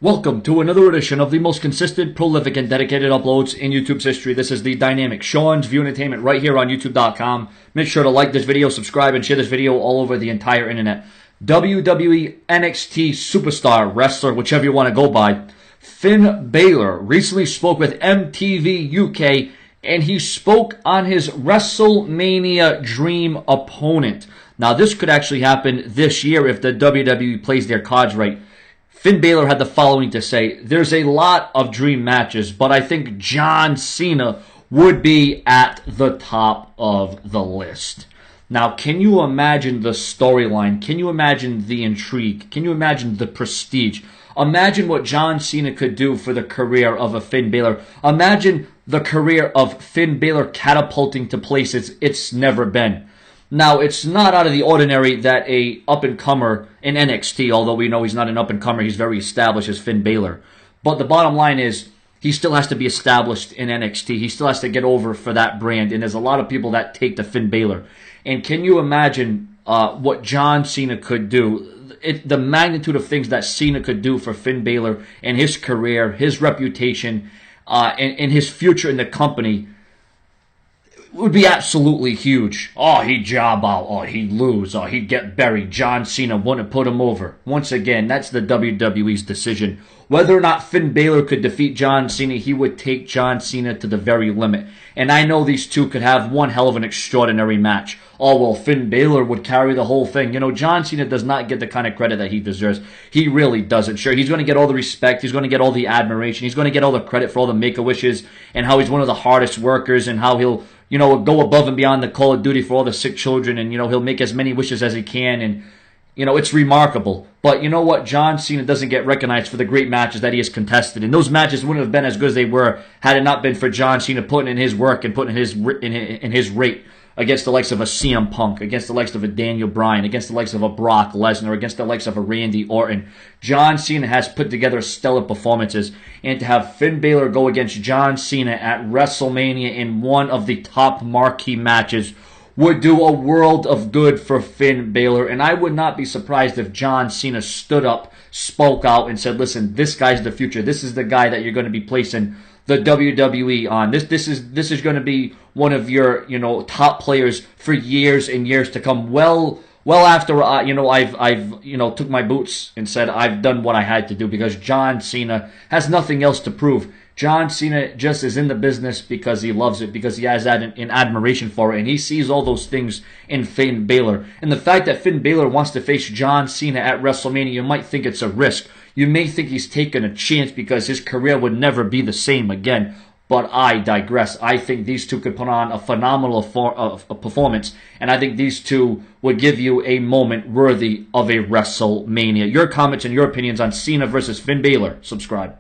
Welcome to another edition of the most consistent, prolific, and dedicated uploads in YouTube's history. This is the dynamic Sean's View Entertainment right here on YouTube.com. Make sure to like this video, subscribe, and share this video all over the entire internet. WWE NXT superstar, wrestler, whichever you want to go by, Finn Bálor recently spoke with MTV UK, and he spoke on his WrestleMania dream opponent. Now, this could actually happen this year if the WWE plays their cards right. Finn Bálor had the following to say: there's a lot of dream matches, but I think John Cena would be at the top of the list. Now, can you imagine the storyline? Can you imagine the intrigue? Can you imagine the prestige? Imagine what John Cena could do for the career of a Finn Bálor. Imagine the career of Finn Bálor catapulting to places it's never been. Now, it's not out of the ordinary that a up-and-comer in NXT, although we know he's not an up-and-comer, he's very established as Finn Bálor. But the bottom line is, he still has to be established in NXT. He still has to get over for that brand, and there's a lot of people that take to Finn Bálor. And can you imagine what John Cena could do? The magnitude of things that Cena could do for Finn Bálor and his career, his reputation, and his future in the company would be absolutely huge. Oh, he'd job out. Oh, he'd lose. Oh, he'd get buried. John Cena wouldn't put him over. Once again, that's the WWE's decision. Whether or not Finn Bálor could defeat John Cena, he would take John Cena to the very limit. And I know these two could have one hell of an extraordinary match. Oh, well, Finn Bálor would carry the whole thing. You know, John Cena does not get the kind of credit that he deserves. He really doesn't. Sure, he's going to get all the respect. He's going to get all the admiration. He's going to get all the credit for all the Make-A-Wishes and how he's one of the hardest workers and how he'll, go above and beyond the call of duty for all the sick children, and, he'll make as many wishes as he can, and, it's remarkable. But you know what? John Cena doesn't get recognized for the great matches that he has contested, and those matches wouldn't have been as good as they were had it not been for John Cena putting in his work and putting in his rate against the likes of a CM Punk, against the likes of a Daniel Bryan, against the likes of a Brock Lesnar, against the likes of a Randy Orton. John Cena has put together stellar performances, and to have Finn Bálor go against John Cena at WrestleMania in one of the top marquee matches would do a world of good for Finn Bálor, and I would not be surprised if John Cena stood up, spoke out, and said, listen, this guy's the future. This is the guy that you're going to be placing the WWE on. This is going to be one of your top players for years and years to come. Well after I've took my boots and said I've done what I had to do, because John Cena has nothing else to prove. John Cena just is in the business because he loves it, because he has that in admiration for it, and he sees all those things in Finn Bálor. And the fact that Finn Bálor wants to face John Cena at WrestleMania, you might think it's a risk. You may think he's taking a chance because his career would never be the same again. But I digress. I think these two could put on a phenomenal performance, and I think these two would give you a moment worthy of a WrestleMania. Your comments and your opinions on Cena versus Finn Bálor. Subscribe.